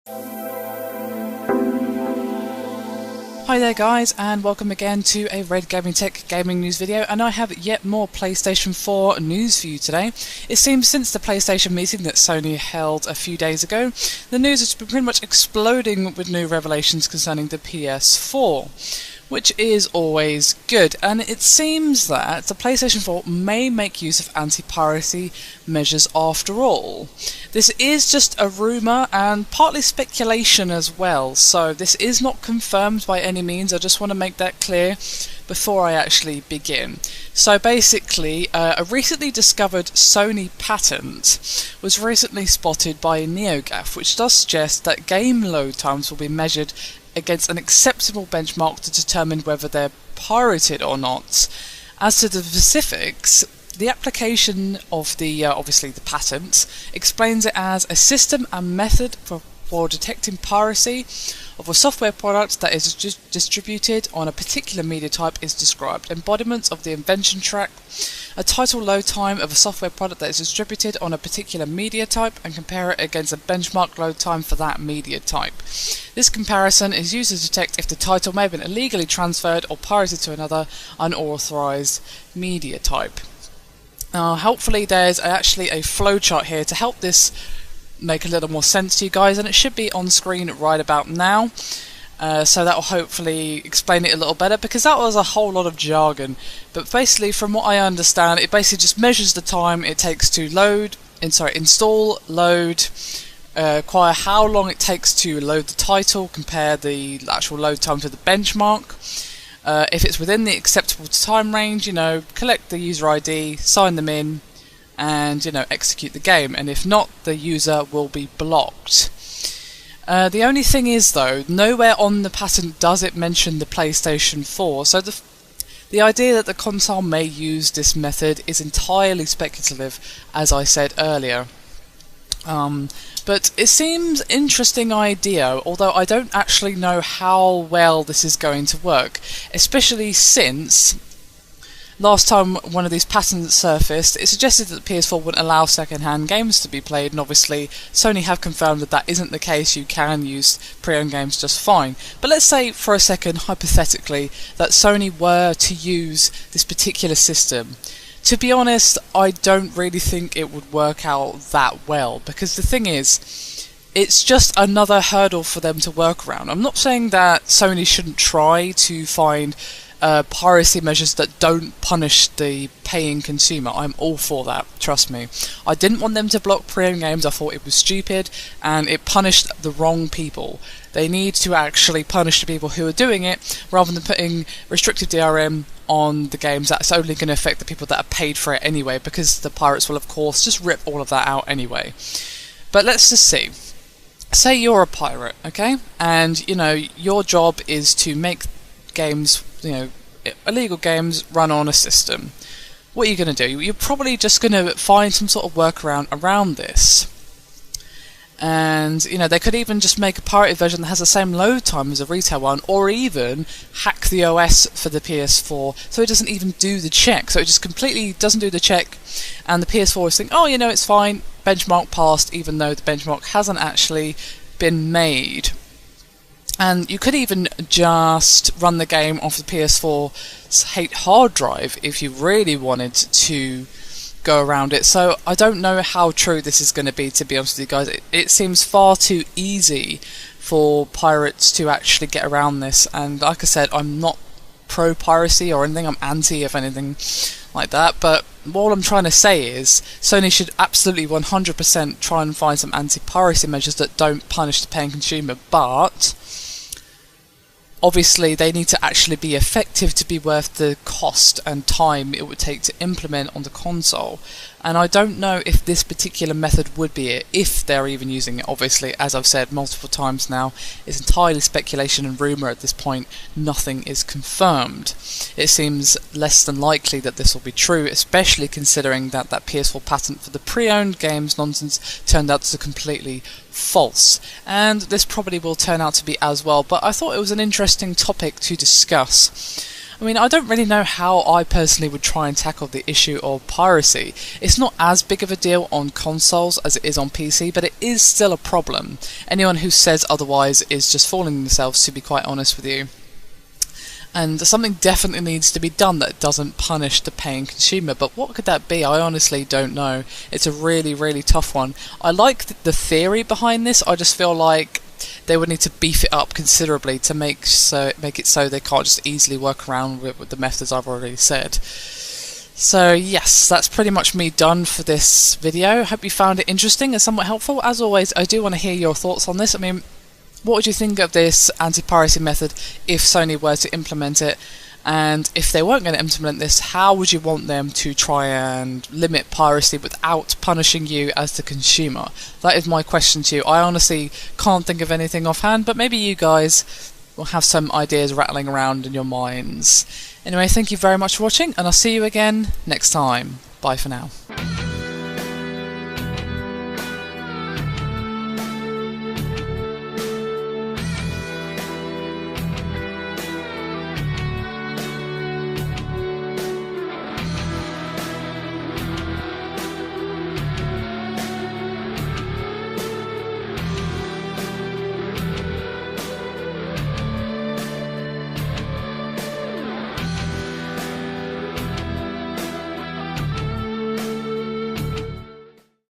Hi there guys, and welcome again to a Red Gaming Tech gaming news video, and I have yet more PlayStation 4 news for you today. It seems since the PlayStation meeting that Sony held a few days ago, the news has been pretty much exploding with new revelations concerning the PS4, which is always good, and it seems that the PlayStation 4 may make use of anti-piracy measures after all. This is just a rumour and partly speculation as well, so this is not confirmed by any means. I just want to make that clear before I actually begin. So basically, a recently discovered Sony patent was recently spotted by NeoGAF, which does suggest that game load times will be measured against an acceptable benchmark to determine whether they're pirated or not. As to the specifics, the application of the obviously the patent explains it as a system and method for detecting piracy of a software product that is distributed on a particular media type is described. Embodiments of the invention track a title load time of a software product that is distributed on a particular media type and compare it against a benchmark load time for that media type. This comparison is used to detect if the title may have been illegally transferred or pirated to another unauthorized media type. Hopefully there's actually a flowchart here to help this make a little more sense to you guys, and it should be on screen right about now. So that will hopefully explain it a little better, because that was a whole lot of jargon. But basically, from what I understand, it basically just measures the time it takes to install, load, acquire how long it takes to load the title, compare the actual load time to the benchmark. If it's within the acceptable time range, collect the user ID, sign them in, and execute the game. And if not, the user will be blocked. The only thing is, though, nowhere on the patent does it mention the PlayStation 4, so the idea that the console may use this method is entirely speculative, as I said earlier. But it seems an interesting idea, although I don't actually know how well this is going to work, especially since last time one of these patents surfaced, it suggested that the PS4 wouldn't allow second-hand games to be played, and obviously Sony have confirmed that that isn't the case. You can use pre-owned games just fine. But let's say for a second, hypothetically, that Sony were to use this particular system. To be honest, I don't really think it would work out that well, because the thing is, it's just another hurdle for them to work around. I'm not saying that Sony shouldn't try to find piracy measures that don't punish the paying consumer. I'm all for that, trust me. I didn't want them to block pre-owned games. I thought it was stupid and it punished the wrong people. They need to actually punish the people who are doing it, rather than putting restricted DRM on the games. That's only going to affect the people that are paid for it anyway, because the pirates will of course just rip all of that out anyway. But let's just see. Say you're a pirate, okay? And your job is to make games, illegal games run on a system. What are you going to do? You're probably just going to find some sort of workaround around this. And they could even just make a pirated version that has the same load time as a retail one, or even hack the OS for the PS4 so it doesn't even do the check. So it just completely doesn't do the check, and the PS4 is thinking, oh, it's fine, benchmark passed, even though the benchmark hasn't actually been made. And you could even just run the game off the PS4's hard drive if you really wanted to go around it. So I don't know how true this is going to be, to be honest with you guys. It seems far too easy for pirates to actually get around this, and like I said, I'm not pro-piracy or anything, I'm anti if anything like that, but all I'm trying to say is Sony should absolutely 100% try and find some anti-piracy measures that don't punish the paying consumer, but obviously they need to actually be effective to be worth the cost and time it would take to implement on the console. And I don't know if this particular method would be it, if they're even using it. Obviously, as I've said multiple times now, it's entirely speculation and rumour at this point. Nothing is confirmed. It seems less than likely that this will be true, especially considering that that PS4 patent for the pre-owned games nonsense turned out to be completely false. And this probably will turn out to be as well, but I thought it was an interesting topic to discuss. I mean, I don't really know how I personally would try and tackle the issue of piracy. It's not as big of a deal on consoles as it is on PC, but it is still a problem. Anyone who says otherwise is just fooling themselves, to be quite honest with you. And something definitely needs to be done that doesn't punish the paying consumer, but what could that be? I honestly don't know. It's a really, really tough one. I like the theory behind this. I just feel like they would need to beef it up considerably to make it so they can't just easily work around with the methods I've already said. So yes, that's pretty much me done for this video. Hope you found it interesting and somewhat helpful. As always, I do want to hear your thoughts on this. I mean, what would you think of this anti-piracy method if Sony were to implement it? And if they weren't going to implement this, how would you want them to try and limit piracy without punishing you as the consumer? That is my question to you. I honestly can't think of anything offhand, but maybe you guys will have some ideas rattling around in your minds. Anyway, thank you very much for watching, and I'll see you again next time. Bye for now.